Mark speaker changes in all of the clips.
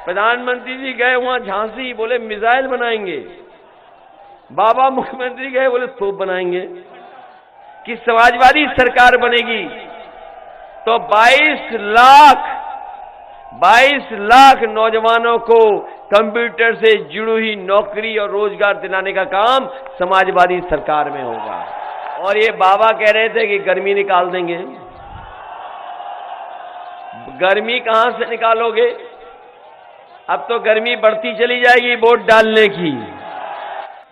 Speaker 1: प्रधानमंत्री जी गए वहां झांसी, बोले मिसाइल बनाएंगे। बाबा मुख्यमंत्री गए, बोले तोप बनाएंगे। कि समाजवादी सरकार बनेगी तो 22 लाख नौजवानों को कंप्यूटर से जुड़ी हुई नौकरी और रोजगार दिलाने का काम समाजवादी सरकार में होगा। और ये बाबा कह रहे थे कि गर्मी निकाल देंगे। गर्मी कहां से निकालोगे? अब तो गर्मी बढ़ती चली जाएगी वोट डालने की।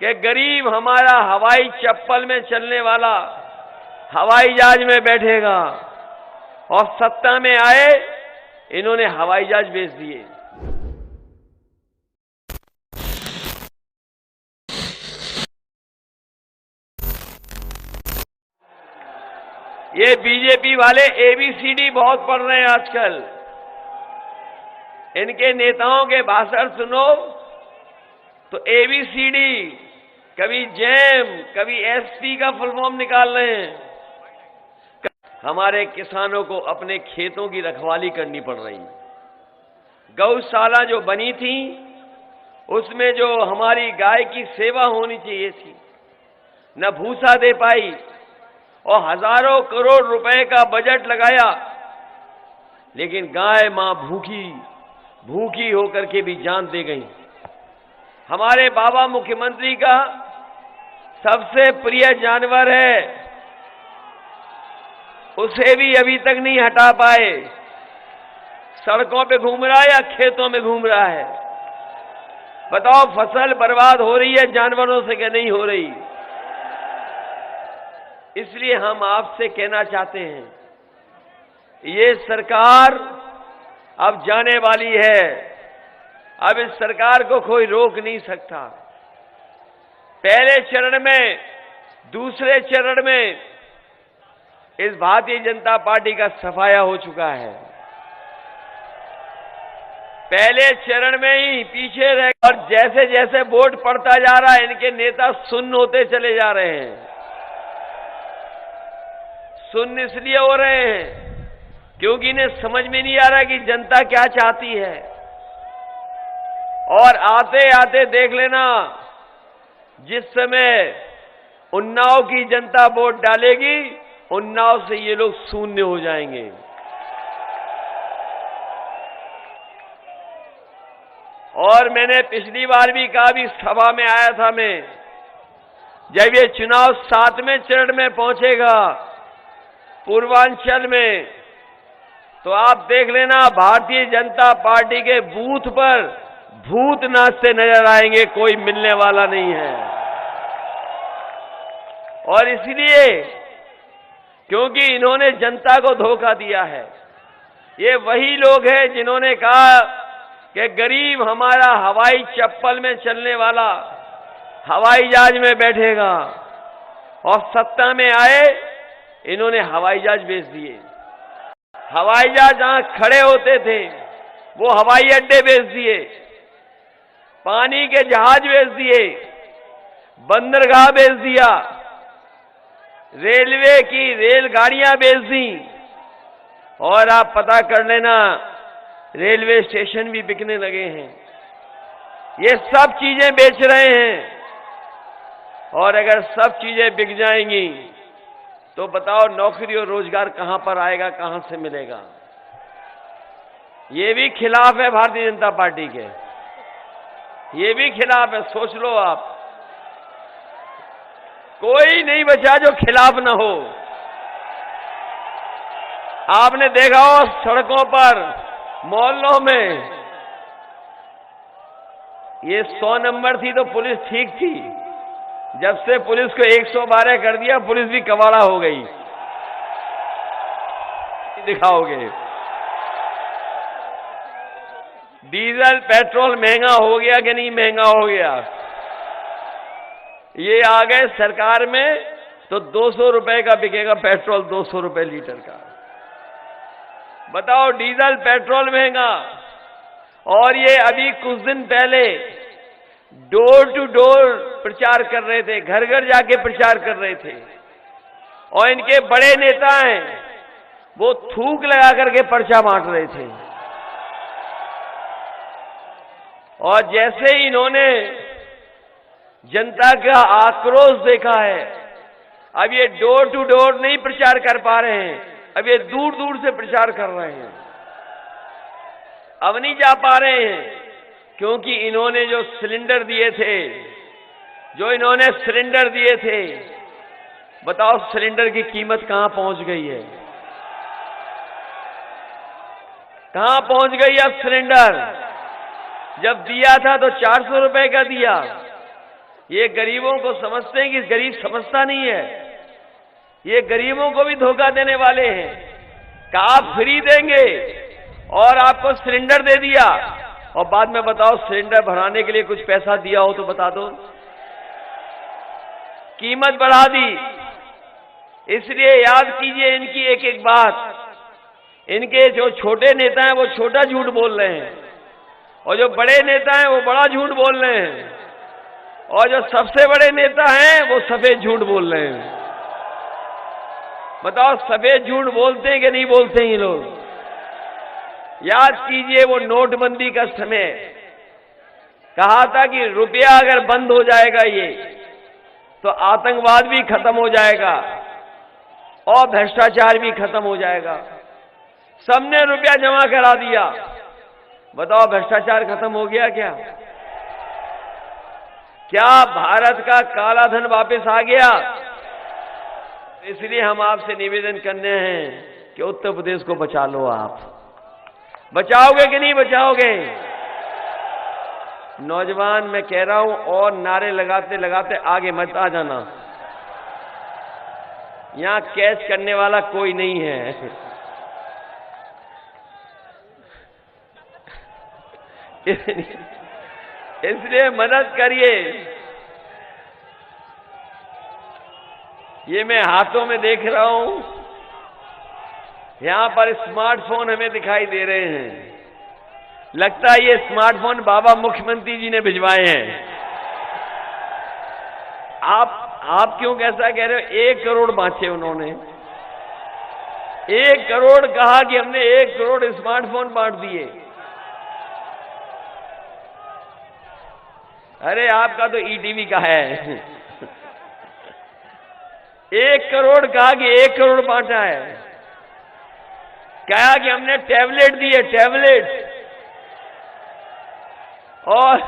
Speaker 1: कि गरीब हमारा हवाई चप्पल में चलने वाला हवाई जहाज में बैठेगा, और सत्ता में आए इन्होंने हवाई जहाज बेच दिए। ये बीजेपी वाले एबीसीडी बहुत पढ़ रहे हैं आजकल। इनके नेताओं के भाषण सुनो तो एबीसीडी, कभी जैम, कभी एसपी का फुल फॉर्म निकाल रहे हैं। हमारे किसानों को अपने खेतों की रखवाली करनी पड़ रही। गौशाला जो बनी थी उसमें जो हमारी गाय की सेवा होनी चाहिए थी, न भूसा दे पाई, और हजारों करोड़ रुपए का बजट लगाया, लेकिन गाय मां भूखी होकर के भी जान दे गई। हमारे बाबा मुख्यमंत्री का सबसे प्रिय जानवर है, उसे भी अभी तक नहीं हटा पाए। सड़कों पे घूम रहा है या खेतों में घूम रहा है? बताओ, फसल बर्बाद हो रही है जानवरों से क्या नहीं हो रही? इसलिए हम आपसे कहना चाहते हैं, ये सरकार अब जाने वाली है। अब इस सरकार को कोई रोक नहीं सकता। पहले चरण में, दूसरे चरण में इस भारतीय जनता पार्टी का सफाया हो चुका है। पहले चरण में ही पीछे रह, और जैसे जैसे वोट पड़ता जा रहा है इनके नेता सुन्न होते चले जा रहे हैं। सुन्न इसलिए हो रहे हैं क्योंकि इन्हें समझ में नहीं आ रहा कि जनता क्या चाहती है। और आते आते देख लेना, जिस समय उन्नाव की जनता वोट डालेगी, उन्नाव से ये लोग शून्य हो जाएंगे। और मैंने पिछली बार भी कहा, भी सभा में आया था मैं, जब ये चुनाव 7वें चरण में पहुंचेगा पूर्वांचल में, तो आप देख लेना भारतीय जनता पार्टी के बूथ पर भूत नाचते नजर आएंगे, कोई मिलने वाला नहीं है। और इसलिए क्योंकि इन्होंने जनता को धोखा दिया है। ये वही लोग हैं जिन्होंने कहा कि गरीब हमारा हवाई चप्पल में चलने वाला हवाई जहाज में बैठेगा, और सत्ता में आए इन्होंने हवाई जहाज बेच दिए। हवाई जहाज जहां खड़े होते थे वो हवाई अड्डे बेच दिए, पानी के जहाज बेच दिए, बंदरगाह बेच दिया, रेलवे की रेलगाड़ियां बेच दी, और आप पता कर लेना रेलवे स्टेशन भी बिकने लगे हैं। ये सब चीजें बेच रहे हैं, और अगर सब चीजें बिक जाएंगी तो बताओ नौकरी और रोजगार कहां पर आएगा, कहां से मिलेगा? ये भी खिलाफ है भारतीय जनता पार्टी के, ये भी खिलाफ है। सोच लो आप, कोई नहीं बचा जो खिलाफ ना हो। आपने देखा हो सड़कों पर, मोहल्लों में, ये 100 नंबर थी तो पुलिस ठीक थी, जब से पुलिस को 112 कर दिया पुलिस भी कबाड़ा हो गई। दिखाओगे डीजल पेट्रोल महंगा हो गया कि नहीं महंगा हो गया? ये आ गए सरकार में तो 200 रुपए का बिकेगा पेट्रोल, 200 रुपए लीटर का। बताओ, डीजल पेट्रोल महंगा। और ये अभी कुछ दिन पहले डोर टू डोर प्रचार कर रहे थे, घर घर जाके प्रचार कर रहे थे, और इनके बड़े नेता हैं वो थूक लगा करके पर्चा बांट रहे थे। और जैसे ही इन्होंने जनता का आक्रोश देखा है, अब ये डोर टू डोर नहीं प्रचार कर पा रहे हैं, अब ये दूर दूर से प्रचार कर रहे हैं। अब नहीं जा पा रहे हैं क्योंकि इन्होंने जो सिलेंडर दिए थे, बताओ सिलेंडर की कीमत कहां पहुंच गई है? कहां पहुंच गई अब सिलेंडर? जब दिया था तो 400 रुपए का दिया। ये गरीबों को समझते हैं कि गरीब समझता नहीं है। ये गरीबों को भी धोखा देने वाले हैं कि आप फ्री देंगे और आपको सिलेंडर दे दिया, और बाद में बताओ सिलेंडर भराने के लिए कुछ पैसा दिया हो तो बता दो। कीमत बढ़ा दी। इसलिए याद कीजिए इनकी एक एक बात। इनके जो छोटे नेता हैं वो छोटा झूठ बोल रहे हैं, और जो बड़े नेता हैं वो बड़ा झूठ बोल रहे हैं, और जो सबसे बड़े नेता हैं वो सफेद झूठ बोल रहे हैं। बताओ सफेद झूठ बोलते हैं कि नहीं बोलते हैं ये लोग? याद कीजिए वो नोटबंदी का समय, कहा था कि रुपया अगर बंद हो जाएगा ये तो आतंकवाद भी खत्म हो जाएगा और भ्रष्टाचार भी खत्म हो जाएगा। सबने रुपया जमा करा दिया। बताओ भ्रष्टाचार खत्म हो गया क्या? क्या भारत का काला धन वापस आ गया? इसलिए हम आपसे निवेदन करने हैं कि उत्तर प्रदेश को बचा लो। आप बचाओगे कि नहीं बचाओगे? नौजवान मैं कह रहा हूं, और नारे लगाते लगाते आगे मत आ जाना। यहां कैच करने वाला कोई नहीं है। इसलिए मदद करिए। ये मैं हाथों में देख रहा हूं, यहां पर स्मार्टफोन हमें दिखाई दे रहे हैं। लगता है ये स्मार्टफोन बाबा मुख्यमंत्री जी ने भिजवाए हैं। आप क्यों कैसा कह रहे हो? 1 करोड़ बांटे उन्होंने। 1 करोड़ कहा कि हमने 1 करोड़ स्मार्टफोन बांट दिए। अरे आपका तो ईटीवी का है। 1 करोड़ कहा कि 1 करोड़ बांटा है। कहा कि हमने टैबलेट दिए, टैबलेट, और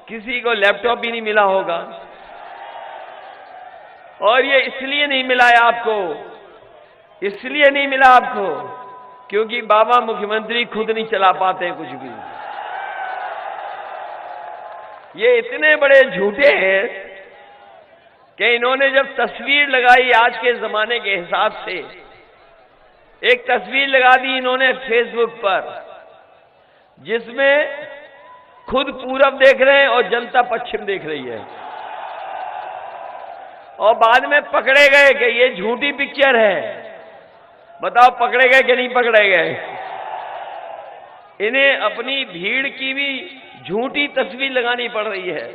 Speaker 1: किसी को लैपटॉप भी नहीं मिला होगा। और ये इसलिए नहीं मिला है आपको, इसलिए नहीं मिला आपको क्योंकि बाबा मुख्यमंत्री खुद नहीं चला पाते कुछ भी। ये इतने बड़े झूठे हैं कि इन्होंने जब तस्वीर लगाई आज के जमाने के हिसाब से, एक तस्वीर लगा दी इन्होंने फेसबुक पर, जिसमें खुद पूरब देख रहे हैं और जनता पश्चिम देख रही है, और बाद में पकड़े गए कि ये झूठी पिक्चर है। बताओ पकड़े गए कि नहीं पकड़े गए? इन्हें अपनी भीड़ की भी झूठी तस्वीर लगानी पड़ रही है।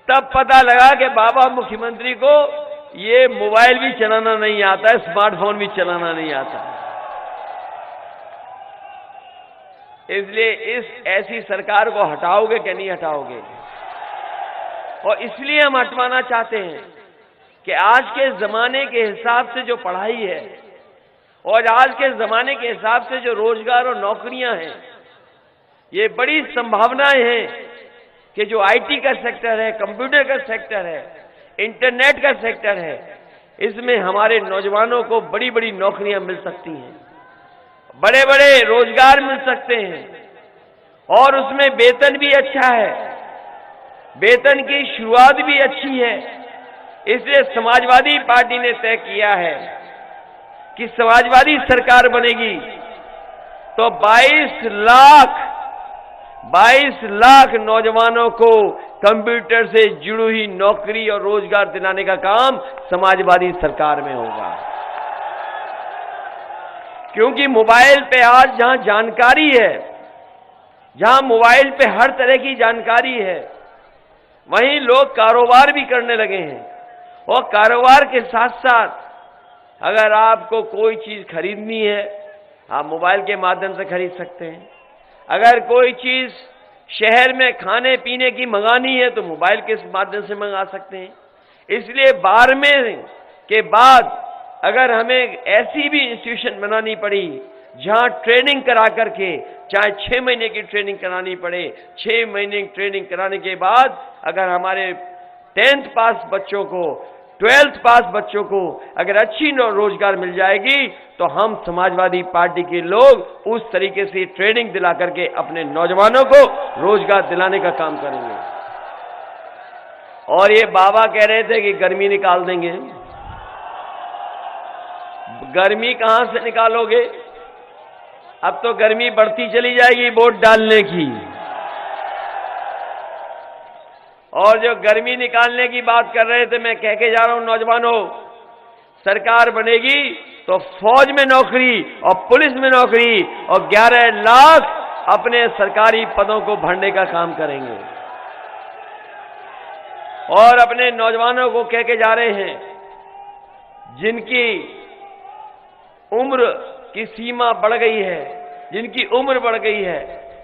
Speaker 1: तब पता लगा कि बाबा मुख्यमंत्री को ये मोबाइल भी चलाना नहीं आता है, स्मार्टफोन भी चलाना नहीं आता। इसलिए इस ऐसी सरकार को हटाओगे कि नहीं हटाओगे? और इसलिए हम हटवाना चाहते हैं कि आज के जमाने के हिसाब से जो पढ़ाई है और आज के जमाने के हिसाब से जो रोजगार और नौकरियां हैं, ये बड़ी संभावनाएं हैं कि जो आईटी का सेक्टर है, कंप्यूटर का सेक्टर है, इंटरनेट का सेक्टर है, इसमें हमारे नौजवानों को बड़ी बड़ी नौकरियां मिल सकती हैं, बड़े बड़े रोजगार मिल सकते हैं, और उसमें वेतन भी अच्छा है, वेतन की शुरुआत भी अच्छी है। इसलिए समाजवादी पार्टी ने तय किया है कि समाजवादी सरकार बनेगी तो 22 लाख नौजवानों को कंप्यूटर से जुड़ी हुई नौकरी और रोजगार दिलाने का काम समाजवादी सरकार में होगा। क्योंकि मोबाइल पे आज जहां जानकारी है, जहां मोबाइल पे हर तरह की जानकारी है, वहीं लोग कारोबार भी करने लगे हैं। और कारोबार के साथ साथ अगर आपको कोई चीज खरीदनी है, आप मोबाइल के माध्यम से खरीद सकते हैं। अगर कोई चीज शहर में खाने पीने की मंगानी है तो मोबाइल के माध्यम से मंगा सकते हैं। इसलिए 12वें के बाद अगर हमें ऐसी भी इंस्टीट्यूशन बनानी पड़ी जहां ट्रेनिंग करा करके, चाहे 6 महीने की ट्रेनिंग करानी पड़े, 6 महीने की ट्रेनिंग कराने के बाद अगर हमारे 10th पास बच्चों को, 12th पास बच्चों को अगर अच्छी रोजगार मिल जाएगी तो हम समाजवादी पार्टी के लोग उस तरीके से ट्रेनिंग दिला करके अपने नौजवानों को रोजगार दिलाने का काम करेंगे। और ये बाबा कह रहे थे कि गर्मी निकाल देंगे। गर्मी कहां से निकालोगे? अब तो गर्मी बढ़ती चली जाएगी वोट डालने की। और जो गर्मी निकालने की बात कर रहे थे, मैं कह के जा रहा हूं नौजवानों, सरकार बनेगी तो फौज में नौकरी और पुलिस में नौकरी और 11 लाख अपने सरकारी पदों को भरने का काम करेंगे। और अपने नौजवानों को कह के जा रहे हैं, जिनकी उम्र की सीमा बढ़ गई है, जिनकी उम्र बढ़ गई है,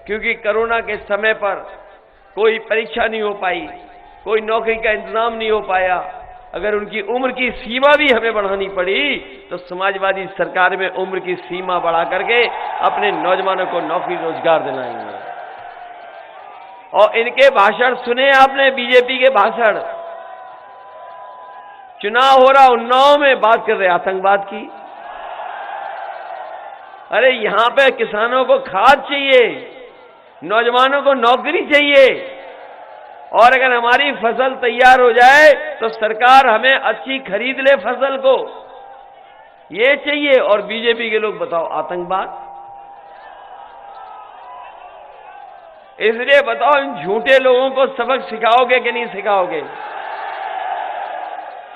Speaker 1: क्योंकि कोरोना के समय पर कोई परीक्षा नहीं हो पाई, कोई नौकरी का इंतजाम नहीं हो पाया, अगर उनकी उम्र की सीमा भी हमें बढ़ानी पड़ी तो समाजवादी सरकार में उम्र की सीमा बढ़ा करके अपने नौजवानों को नौकरी रोजगार दिलाएंगे। और इनके भाषण सुने आपने, बीजेपी के भाषण? चुनाव हो रहा उन्नाव में बात कर रहे आतंकवाद की। अरे यहां पे किसानों को खाद चाहिए, नौजवानों को नौकरी चाहिए, और अगर हमारी फसल तैयार हो जाए तो सरकार हमें अच्छी खरीद ले फसल को, ये चाहिए। और बीजेपी के लोग बताओ आतंकवाद। इसलिए बताओ इन झूठे लोगों को सबक सिखाओगे कि नहीं सिखाओगे?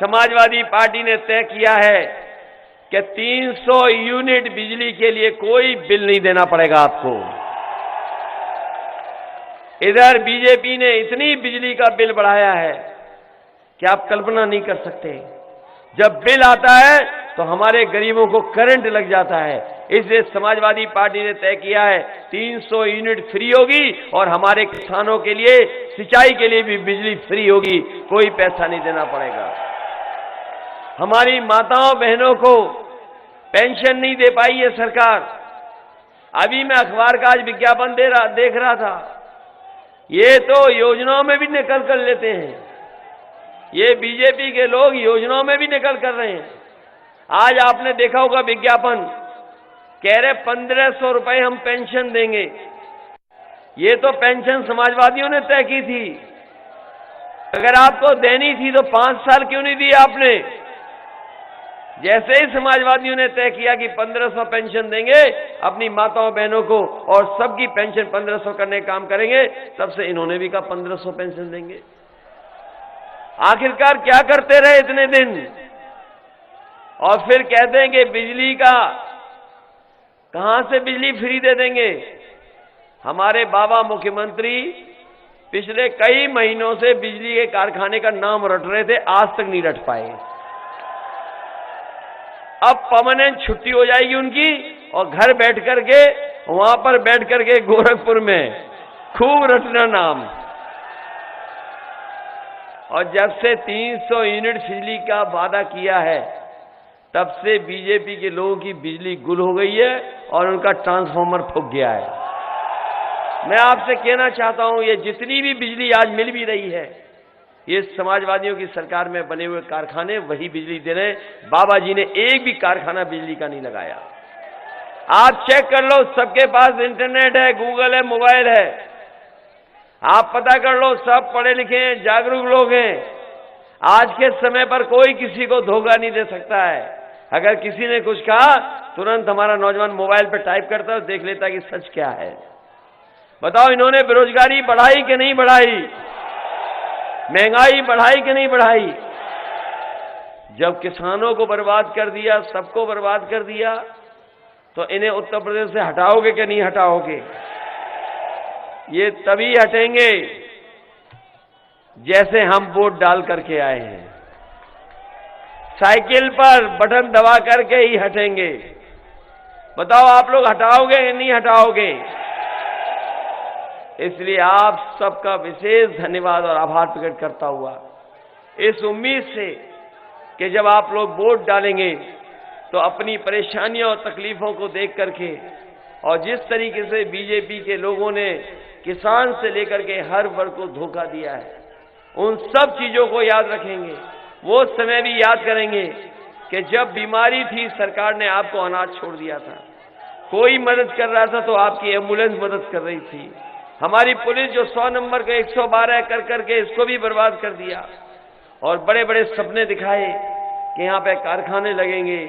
Speaker 1: समाजवादी पार्टी ने तय किया है कि 300 यूनिट बिजली के लिए कोई बिल नहीं देना पड़ेगा आपको। इधर बीजेपी ने इतनी बिजली का बिल बढ़ाया है कि आप कल्पना नहीं कर सकते। जब बिल आता है तो हमारे गरीबों को करंट लग जाता है। इसलिए समाजवादी पार्टी ने तय किया है 300 यूनिट फ्री होगी और हमारे किसानों के लिए, सिंचाई के लिए भी बिजली फ्री होगी, कोई पैसा नहीं देना पड़ेगा। हमारी माताओं बहनों को पेंशन नहीं दे पाई है सरकार। अभी मैं अखबार का आज विज्ञापन देख रहा था, ये तो योजनाओं में भी निकल कर लेते हैं, ये बीजेपी के लोग योजनाओं में भी निकल कर रहे हैं। आज आपने देखा होगा विज्ञापन, कह रहे 1500 रुपए हम पेंशन देंगे। ये तो पेंशन समाजवादियों ने तय की थी। अगर आपको देनी थी तो 5 साल क्यों नहीं दी आपने? जैसे ही समाजवादियों ने तय किया कि 1500 पेंशन देंगे अपनी माताओं बहनों को और सबकी पेंशन 1500 करने का काम करेंगे, तब से इन्होंने भी कहा 1500 पेंशन देंगे। आखिरकार क्या करते रहे इतने दिन? और फिर कहते हैं कि बिजली का, कहां से बिजली फ्री दे देंगे? हमारे बाबा मुख्यमंत्री पिछले कई महीनों से बिजली के कारखाने का नाम रट रहे थे, आज तक नहीं रट पाए। अब परमानेंट छुट्टी हो जाएगी उनकी और घर बैठ करके, वहां पर बैठ करके गोरखपुर में खूब रटना नाम। और जब से 300 यूनिट बिजली का वादा किया है तब से बीजेपी के लोगों की बिजली गुल हो गई है और उनका ट्रांसफार्मर फूक गया है। मैं आपसे कहना चाहता हूं, ये जितनी भी बिजली आज मिल भी रही है, ये समाजवादियों की सरकार में बने हुए कारखाने वही बिजली दे रहे हैं। बाबा जी ने एक भी कारखाना बिजली का नहीं लगाया। आप चेक कर लो, सबके पास इंटरनेट है, गूगल है, मोबाइल है, आप पता कर लो, सब पढ़े लिखे हैं, जागरूक लोग हैं। आज के समय पर कोई किसी को धोखा नहीं दे सकता है। अगर किसी ने कुछ कहा, तुरंत हमारा नौजवान मोबाइल पर टाइप करता है, देख लेता कि सच क्या है। बताओ इन्होंने बेरोजगारी बढ़ाई कि नहीं बढ़ाई? महंगाई बढ़ाई कि नहीं बढ़ाई? जब किसानों को बर्बाद कर दिया, सबको बर्बाद कर दिया, तो इन्हें उत्तर प्रदेश से हटाओगे कि नहीं हटाओगे? ये तभी हटेंगे जैसे हम वोट डाल करके आए हैं। साइकिल पर बटन दबा करके ही हटेंगे। बताओ आप लोग हटाओगे या नहीं हटाओगे? इसलिए आप सबका विशेष धन्यवाद और आभार प्रकट करता हुआ इस उम्मीद से कि जब आप लोग वोट डालेंगे तो अपनी परेशानियों और तकलीफों को देख करके और जिस तरीके से बीजेपी के लोगों ने किसान से लेकर के हर वर्ग को धोखा दिया है, उन सब चीजों को याद रखेंगे। वो समय भी याद करेंगे कि जब बीमारी थी सरकार ने आपको अनाज छोड़ दिया था, कोई मदद कर रहा था तो आपकी एम्बुलेंस मदद कर रही थी। हमारी पुलिस जो 100 नंबर का 112 कर करके इसको भी बर्बाद कर दिया और बड़े बड़े सपने दिखाए कि यहाँ पे कारखाने लगेंगे,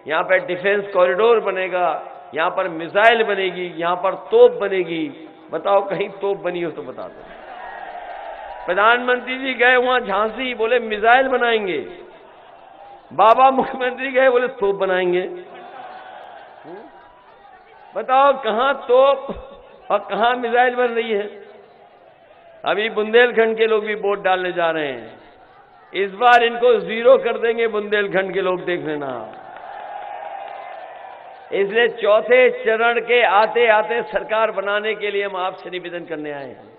Speaker 1: यहाँ पे डिफेंस कॉरिडोर बनेगा, यहाँ पर मिसाइल बनेगी, यहाँ पर तोप बनेगी। बताओ कहीं तोप बनी हो तो बता दो। प्रधानमंत्री जी गए वहां झांसी, बोले मिसाइल बनाएंगे। बाबा मुख्यमंत्री गए, बोले तोप बनाएंगे। बताओ कहां तोप और कहां मिसाइल बन रही है। अभी बुंदेलखंड के लोग भी वोट डालने जा रहे हैं। इस बार इनको 0 कर देंगे बुंदेलखंड के लोग, देख लेना। इसलिए चौथे चरण के आते आते सरकार बनाने के लिए हम आपसे निवेदन करने आए हैं।